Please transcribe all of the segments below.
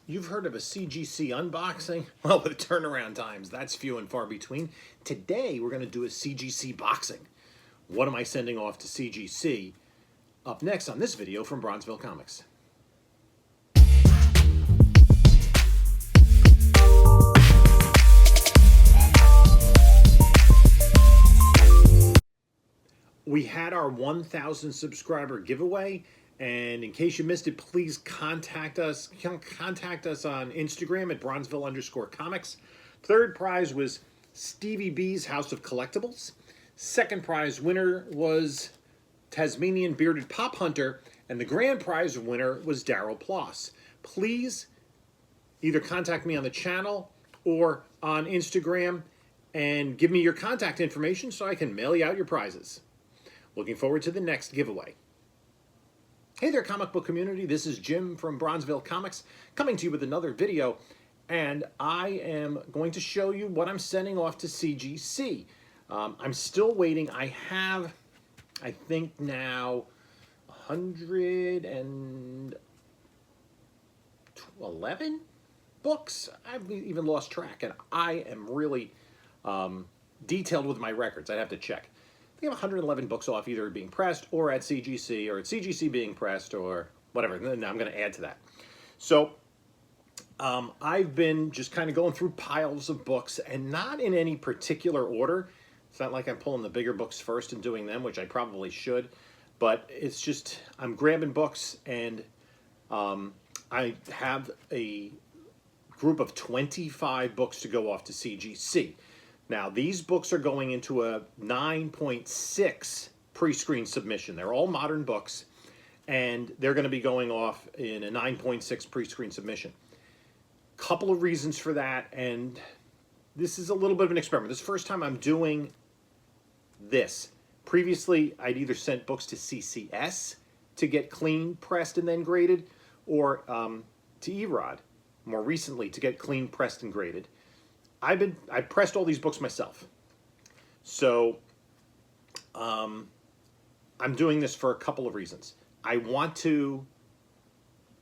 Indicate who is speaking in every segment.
Speaker 1: You've heard of a CGC unboxing? Well, with turnaround times, that's few and far between. Today, we're going to do a CGC boxing. What am I sending off to CGC? Up next on this video from Bronzeville Comics. We had our 1,000 subscriber giveaway, and in case you missed it, please contact us. Contact us on Instagram at Bronzeville_comics. Third prize was Stevie B's House of Collectibles. Second prize winner was Tasmanian Bearded Pop Hunter, and the grand prize winner was Daryl Ploss. Please either contact me on the channel or on Instagram and give me your contact information so I can mail you out your prizes. Looking forward to the next giveaway. Hey there, comic book community. This is Jim from Bronzeville Comics coming to you with another video, and I am going to show you what I'm sending off to CGC. I'm still waiting. I have, I think now, 111 books. I've even lost track, and I am really detailed with my records. I'd have to check. I have 111 books off, either being pressed or at CGC, or at CGC being pressed, or whatever. And then I'm going to add to that. So I've been just kind of going through piles of books, and not in any particular order. It's not like I'm pulling the bigger books first and doing them, which I probably should. But it's just, I'm grabbing books, and I have a group of 25 books to go off to CGC. Now, these books are going into a 9.6 pre-screen submission. They're all modern books, and they're going to be going off in a 9.6 pre-screen submission. Couple of reasons for that, and this is a little bit of an experiment. This is the first time I'm doing this. Previously, I'd either sent books to CCS to get clean, pressed, and then graded, or to EROD, more recently, to get clean, pressed, and graded. I pressed all these books myself. So I'm doing this for a couple of reasons. I want to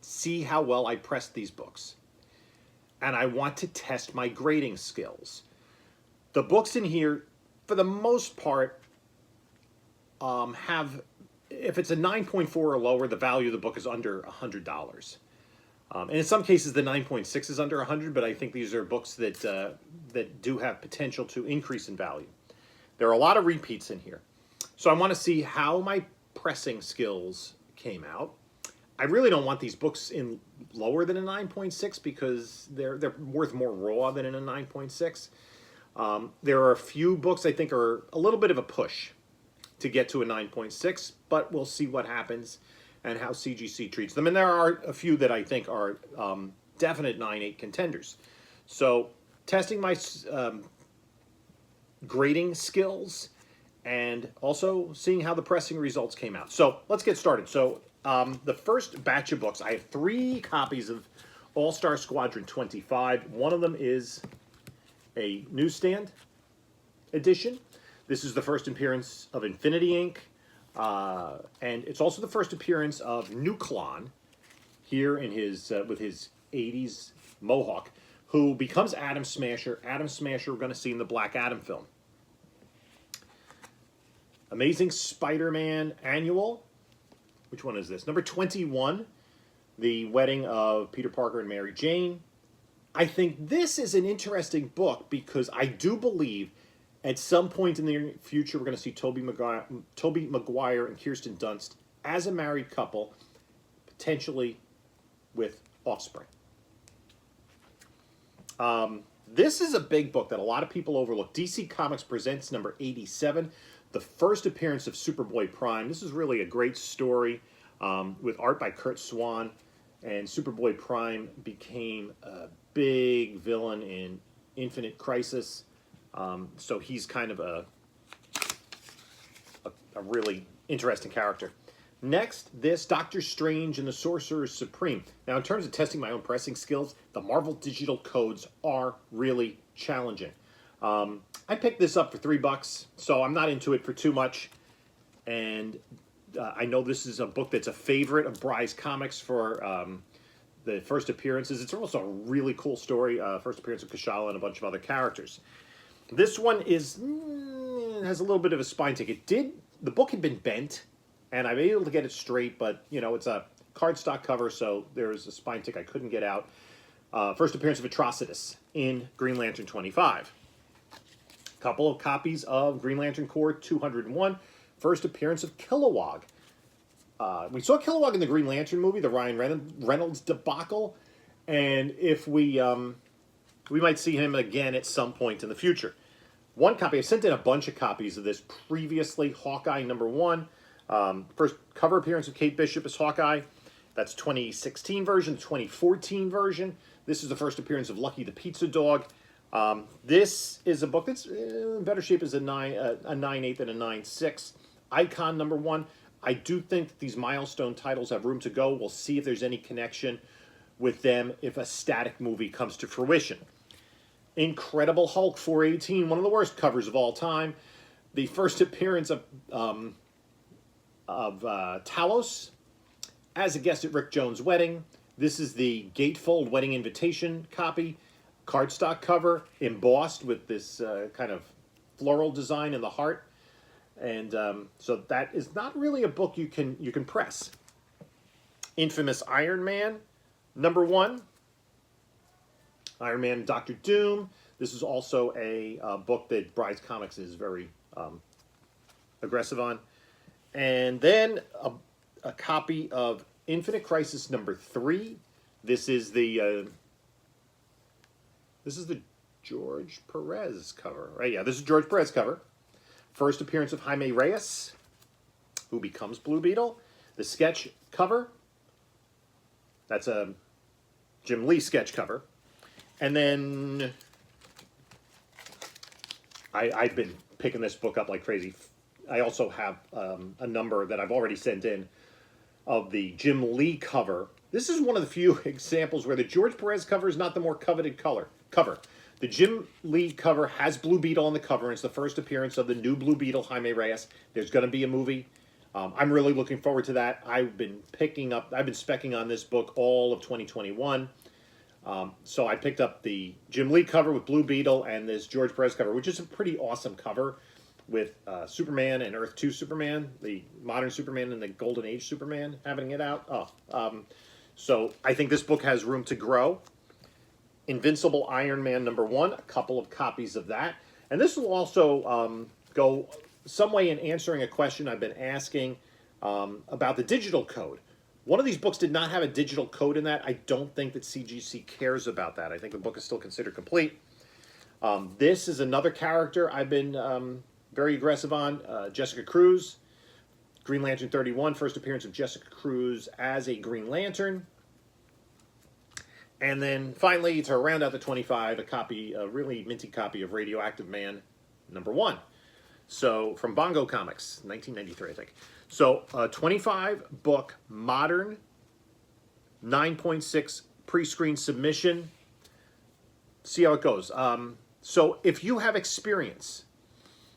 Speaker 1: see how well I pressed these books, and I want to test my grading skills. The books in here, for the most part, have, if it's a 9.4 or lower, the value of the book is under $100. And in some cases, the 9.6 is under 100, but I think these are books that that do have potential to increase in value. There are a lot of repeats in here. So I want to see how my pressing skills came out. I really don't want these books in lower than a 9.6 because they're worth more raw than in a 9.6. There are a few books I think are a little bit of a push to get to a 9.6, but we'll see what happens and how CGC treats them. And there are a few that I think are definite 9.8 contenders. So testing my grading skills and also seeing how the pressing results came out. So let's get started. So the first batch of books, I have 3 copies of All-Star Squadron 25. One of them is a newsstand edition. This is the first appearance of Infinity Inc., and it's also the first appearance of Nuklon here in his with his 80s mohawk, who becomes Atom Smasher. Atom Smasher we're going to see in the Black Adam film. Amazing Spider-Man Annual. Which one is this? Number 21, The Wedding of Peter Parker and Mary Jane. I think this is an interesting book because I do believe at some point in the future, we're going to see Tobey Maguire and Kirsten Dunst as a married couple, potentially with offspring. This is a big book that a lot of people overlook. DC Comics presents number 87, the first appearance of Superboy Prime. This is really a great story with art by Kurt Swan, and Superboy Prime became a big villain in Infinite Crisis. So he's kind of a really interesting character. Next, this Doctor Strange and the Sorcerer Supreme. Now, in terms of testing my own pressing skills, the Marvel digital codes are really challenging. I picked this up for $3, so I'm not into it for too much. And I know this is a book that's a favorite of Bry's Comics for the first appearances. It's also a really cool story. First appearance of Kashala and a bunch of other characters. This one is has a little bit of a spine tick. The book had been bent, and I've been able to get it straight, but it's a cardstock cover, so there's a spine tick I couldn't get out. First appearance of Atrocitus in Green Lantern 25. Couple of copies of Green Lantern Corps 201. First appearance of Kilowog. We saw Kilowog in the Green Lantern movie, the Ryan Reynolds debacle, and if we might see him again at some point in the future. One copy, I sent in a bunch of copies of this previously. Hawkeye #1. First cover appearance of Kate Bishop as Hawkeye. That's 2016 version, 2014 version. This is the first appearance of Lucky the Pizza Dog. This is a book that's in better shape as a 9/8 than a 9/6. Icon #1. I do think that these milestone titles have room to go. We'll see if there's any connection with them if a static movie comes to fruition. Incredible Hulk 418, one of the worst covers of all time. The first appearance of Talos as a guest at Rick Jones' wedding. This is the gatefold wedding invitation copy. Cardstock cover, embossed with this kind of floral design in the heart. And so that is not really a book you can press. Infamous Iron Man #1. Iron Man and Doctor Doom. This is also a book that Bryce Comics is very aggressive on. And then a copy of Infinite Crisis #3. This is the George Perez cover, right? Yeah, this is George Perez cover. First appearance of Jaime Reyes, who becomes Blue Beetle. The sketch cover. That's a Jim Lee sketch cover. And then I've been picking this book up like crazy. I also have a number that I've already sent in of the Jim Lee cover. This is one of the few examples where the George Perez cover is not the more coveted cover. The Jim Lee cover has Blue Beetle on the cover, and it's the first appearance of the new Blue Beetle, Jaime Reyes. There's going to be a movie. I'm really looking forward to that. I've been specking on this book all of 2021. So I picked up the Jim Lee cover with Blue Beetle and this George Perez cover, which is a pretty awesome cover with Superman and Earth 2 Superman, the modern Superman and the Golden Age Superman having it out. So I think this book has room to grow. Invincible Iron Man #1, a couple of copies of that. And this will also go some way in answering a question I've been asking about the digital code. One of these books did not have a digital code in that. I don't think that CGC cares about that. I think the book is still considered complete. This is another character I've been very aggressive on. Jessica Cruz, Green Lantern 31, first appearance of Jessica Cruz as a Green Lantern. And then finally, to round out the 25, a really minty copy of Radioactive Man #1. So from Bongo Comics, 1993, I think. So a 25-book modern 9.6 pre-screen submission. See how it goes. So if you have experience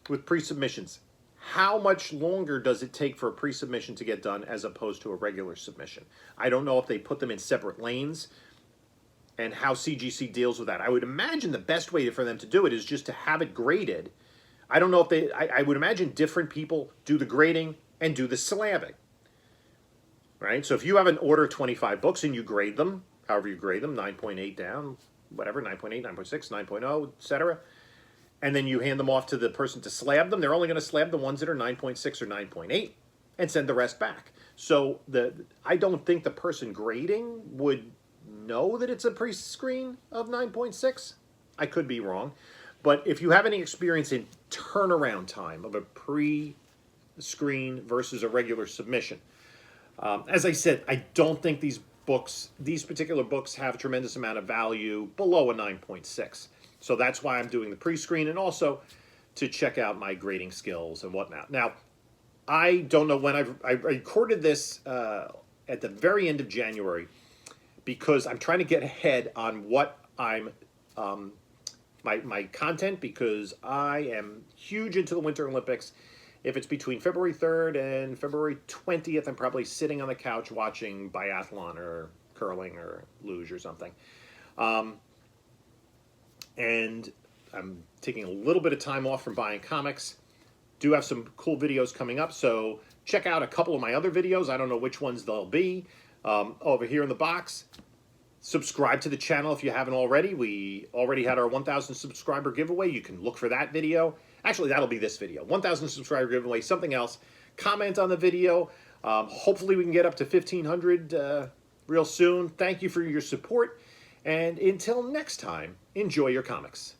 Speaker 1: with pre-submissions, how much longer does it take for a pre-submission to get done as opposed to a regular submission? I don't know if they put them in separate lanes and how CGC deals with that. I would imagine the best way for them to do it is just to have it graded. I don't know if I would imagine different people do the grading and do the slabbing. Right? So if you have an order of 25 books and you grade them, however you grade them, 9.8 down, whatever, 9.8, 9.6, 9.0, etc., and then you hand them off to the person to slab them, they're only going to slab the ones that are 9.6 or 9.8 and send the rest back. So I don't think the person grading would know that it's a pre-screen of 9.6. I could be wrong. But if you have any experience in turnaround time of a pre-screen versus a regular submission, as I said, I don't think these particular books have a tremendous amount of value below a 9.6. So that's why I'm doing the pre-screen, and also to check out my grading skills and whatnot. Now, I don't know when I recorded this at the very end of January, because I'm trying to get ahead on what I'm my content, because I am huge into the Winter Olympics. If it's between February 3rd and February 20th, I'm probably sitting on the couch watching biathlon or curling or luge or something. And I'm taking a little bit of time off from buying comics. Do have some cool videos coming up, so check out a couple of my other videos. I don't know which ones they'll be. Over here in the box, subscribe to the channel if you haven't already. We already had our 1,000 subscriber giveaway. You can look for that video. Actually, that'll be this video. 1,000 subscriber giveaway, something else. Comment on the video. Hopefully we can get up to 1,500 real soon. Thank you for your support. And until next time, enjoy your comics.